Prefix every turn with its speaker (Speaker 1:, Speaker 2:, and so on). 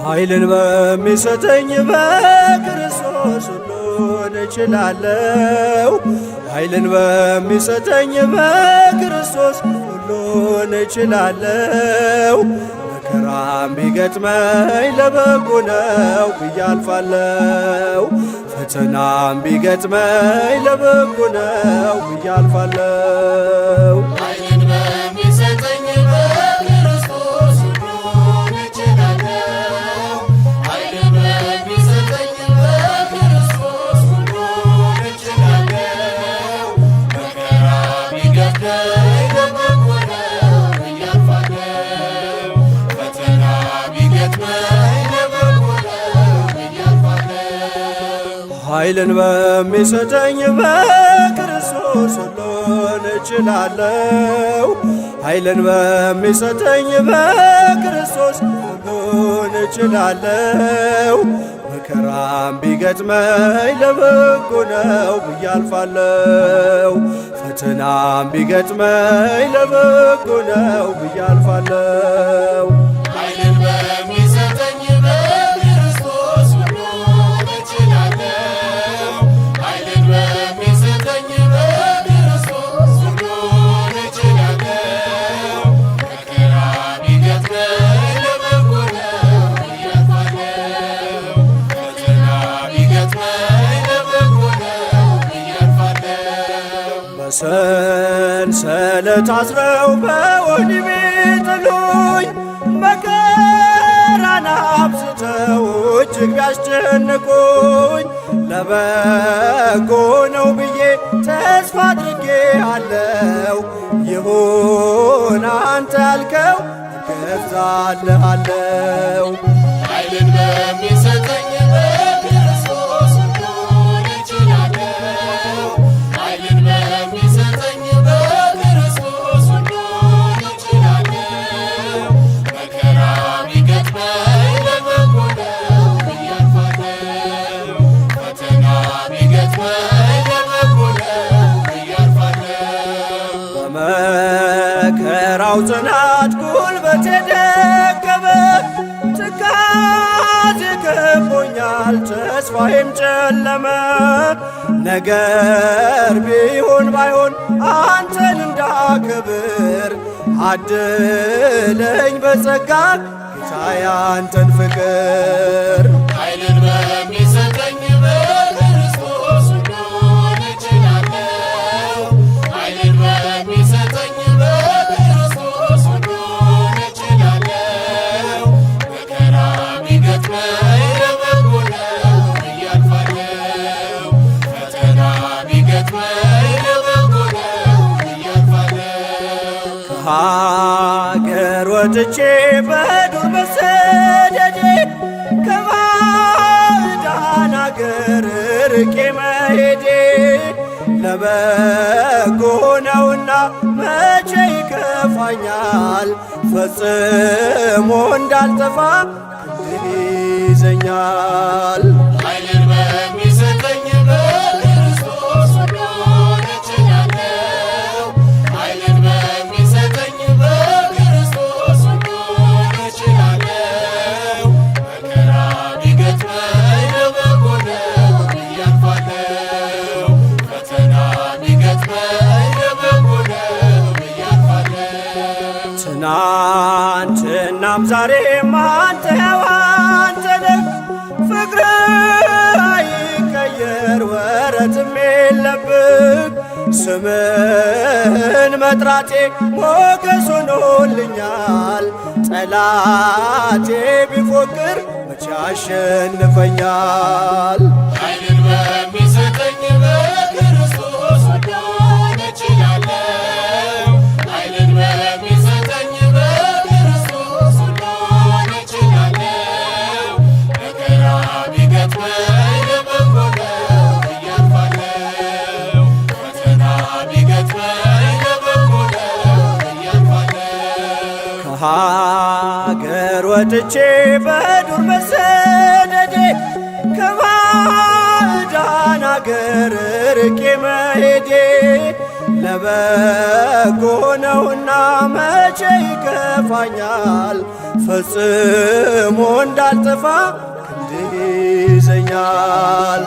Speaker 1: ኃይልን በሚሰጠኝ በክርስቶስ ሁሉን እችላለሁ። ኃይልን በሚሰጠኝ በክርስቶስ ሁሉን እችላለሁ። መከራም ቢገጥመኝ ለበጎ ነው ብዬ አልፋለሁ። ፈተናም ቢገጥመኝ ለበጎ ነው ብዬ አልፋለሁ።
Speaker 2: ኃይልን በሚሰጠኝ በክርስቶስ ሁሉን እችላለሁ። ኃይልን በሚሰጠኝ በክርስቶስ ሁሉን እችላለሁ። መከራ ቢገጥመኝ ለበጎ ነው ብዬ አልፋለሁ። ፈተና ቢገጥመኝ ለበጎ ነው ብዬ አልፋለሁ።
Speaker 1: ኃይልን በሚሰጠኝ በክርስቶስ ሁሉን እችላለሁ። ኃይልን በሚሰጠኝ በክርስቶስ ሁሉን እችላለሁ። መከራም ቢገጥመኝ ለበጎ ነው ብዬ አልፋለሁ። ፈተናም ቢገጥመኝ ለበጎ ነው ብዬ አልፋለሁ።
Speaker 2: ኃይልን በሚሰጠኝ በክርስቶስ ሁሉን እችላለሁ። ኃይልን በሚሰጠኝ በክርስቶስ ሁሉን እችላለሁ። መከራ ቢገጥመኝ ለበጎ ነው ብዬ አልፋለሁ። ፈተና ቢገጥመኝ ለበጎ ነው ብዬ አልፋለሁ።
Speaker 1: በሰንሰለት አስረው በወህኒ ቤት ጥሉኝ፣ መከራን አብዝተው እጅግ ቢያስጨንቁኝ፣ ለበጎ ነው ብዬ ተስፋ አድርጌ አለው። ይሁን አንተ ያልከው እገዛልሃለሁ።
Speaker 2: ኃይልን በሚሰጠኝ በክርስቶስ ሁሉን እችላለሁ። ኃይልን በሚሰጠኝ በክርስቶስ ሁሉን እችላለሁ። መከራ ቢገጥመኝ ለበጎ ነው ብዬ አልፋለሁ። ፈተና ቢገጥመኝ ለበጎ ነው ብዬ አልፋለሁ።
Speaker 1: በመከራው ጽናት ጉልበቴ ደከመ፣ ትካዜ ከቦኛል ተስፋዬም ጨለመ። ነገር ቢሆን ባይሆን አንተን እንዳከብር አድለኝ በጸጋ ጌታዬ አንተን ፍቅር።
Speaker 2: ኃይልን በሚሰጠኝ በክርስቶስ ሁሉን እችላለሁ። ኃይልን በሚሰጠኝ በክርስቶስ ሁሉን እችላለሁ። መከራ ቢገጥመኝ ለበጎ ነው ብዬ አልፋለሁ። ፈተና ቢገጥመኝ ለበጎ ነው ብዬ አልፋለሁ።
Speaker 1: ከሀገር ወጥቼ በዱር መሰደዴ፣ ከባዕዳን አገር ርቄ መሄዴ ለበጎ ነውና መቼ ይከፋኛል። ፈጽሞ እንዳልጠፋ ክንድህ ይዘኛል።
Speaker 2: ኃይልን በሚሰጠኝ በክርስቶስ ሁሉን እችላለሁ። ኃይልን በሚሰጠኝ በክርስቶስ ሁሉን እችላለሁ። መከራ ቢገጥመኝ ለበጎ ነው ብዬ አልፋለሁ። ፈተና ቢገጥመኝ ለበጎ ነው ብዬ አልፋለሁ።
Speaker 1: ትናንትናም ዛሬም አንተ ያው አንተ ነህ። ፍቅርህ አይቀየር ወረትም የለብህ። ስምህን መጥራቴ ሞገስ ሆኖልኛል። ጠላቴ ቢፎክር መቼ አሸንፈኛል።
Speaker 2: ኃይልን በሚሰጠኝ በክርስቶስ ሁሉን እችላለሁ። ኃይልን በሚሰጠኝ በክርስቶስ ሁሉን እችላለሁ። መከራ ቢገጥመኝ ለበጎ ነው ብዬ አልፋለሁ። ፈተና ቢገጥመኝ ለበጎ ነው ብዬ አልፋለሁ።
Speaker 1: ከሀገር ወጥቼ በዱር መሰደዴ፣ ከባዕዳን አገር ርቄ መሄዴ ለበጎ ነውና መቼ ይከፋኛል። ፈጽሞ እንዳልጠፋ ክንድህ ይዘኛል።